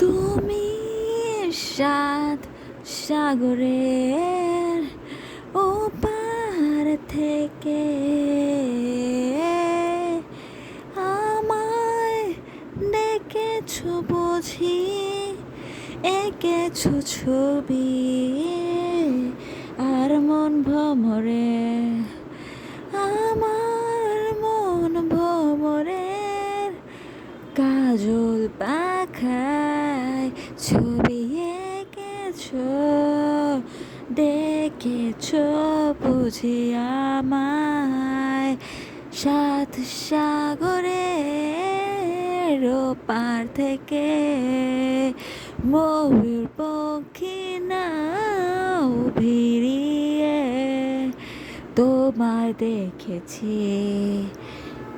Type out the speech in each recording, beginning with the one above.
তুমি সাত সাগরের ওপার থেকে আমায় ডেকেছো বুঝি, এঁকেছো ছবি আর মন ভমরে, আমার মন ভমরের কাজল পাখায় ছবি এঁকেছো, ডেকেছো বুঝি আমায় সাত সাগরের ওপার থেকে। ময়ূর পক্ষী নাও ভিড়িয়ে তোমায় দেখেছি,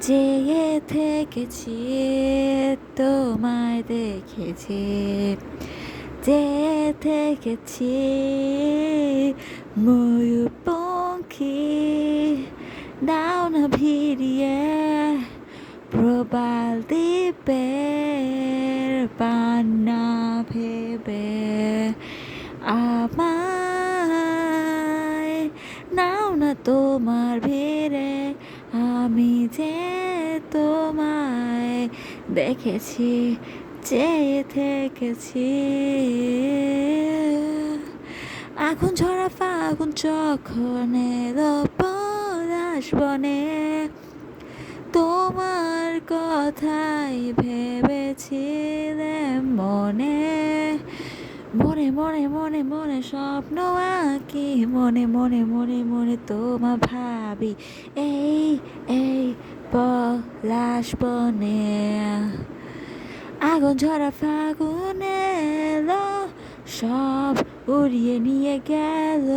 চেয়ে থেকেছি তোমায় দেখেছি, চেয়ে থেকেছি। ময়ূর পক্ষী নাও না ভিড়িয়ে প্রবাল দ্বীপের পান্না ভেবে আমায় নাও না তোমার ভিড়ে, আমি যে তোমায় দেখেছি, চেয়ে থেকেছি। আগুন ঝরা ফাগুন যখন এলো পলাশ বনে, তোমার কথাই ভেবেছিলে মনে মনে মনে মনে মনে স্বপ্ন আঁকি, মনে মনে মনে মনে তোমার ভাবি এই এই পলাশ বনে। আগুন ঝরা ফাগুন এলো, সব উড়িয়ে নিয়ে গেল,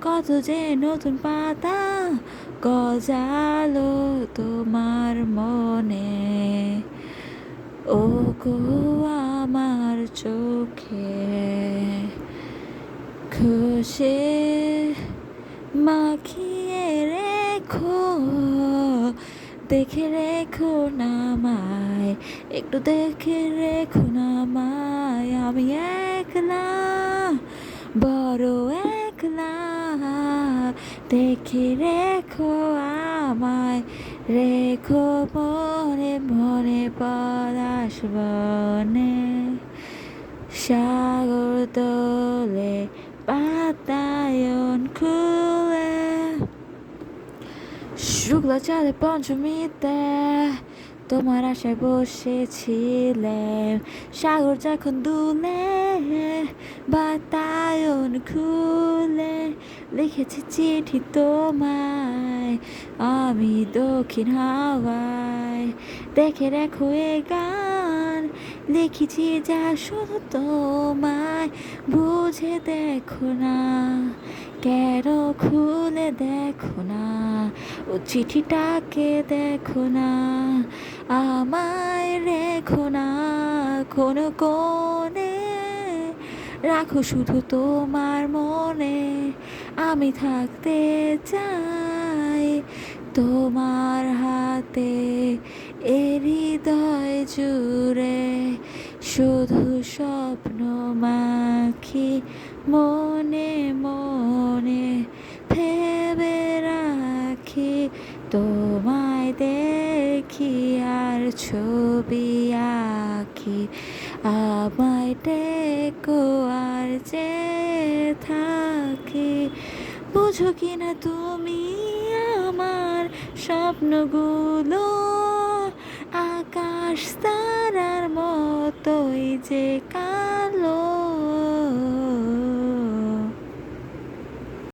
কত যে নতুন পাতা গজালো তোমার মনে। ও গো আমার চোখে খুশি মাখিয়ে রেখো, দেখে রেখো না আমায়, একটু দেখে রেখো না আমায়, আমি একলা বড় একলা, দেখে রেখো আমায়, রেখো মনে মনে পলাশ বনে। সাগর দোলে বাতায়ন খুলে, শুক্লা চাঁদে পঞ্চমীতে তোমার আশায় বসেছিলাম, সাগর যখন দুলে বাতায়ন খুলে, লিখেছি চিঠি তোমায় আমি দক্ষিণ হাওয়ায়, দেখে রেখো এ গান লিখেছি যা শুধু তোমায়, বুঝে দেখো না কেন খুলে দেখো না, ও চিঠিটাকে দেখো না, আমায় রেখো না কোনো কোণে, রাখো শুধু তোমার মনে, আমি থাকতে চাই তোমার হাতে, এ হৃদয় জুড়ে শুধু স্বপ্ন মাখি, মনে মনে ভেবে রাখি, তোমায় দেখি আর ছবি আঁকি, আমায় ডেকো আর যে থাকি। বুঝো কিনা তুমি আমার স্বপ্নগুলো আকাশ তারার মতোই যে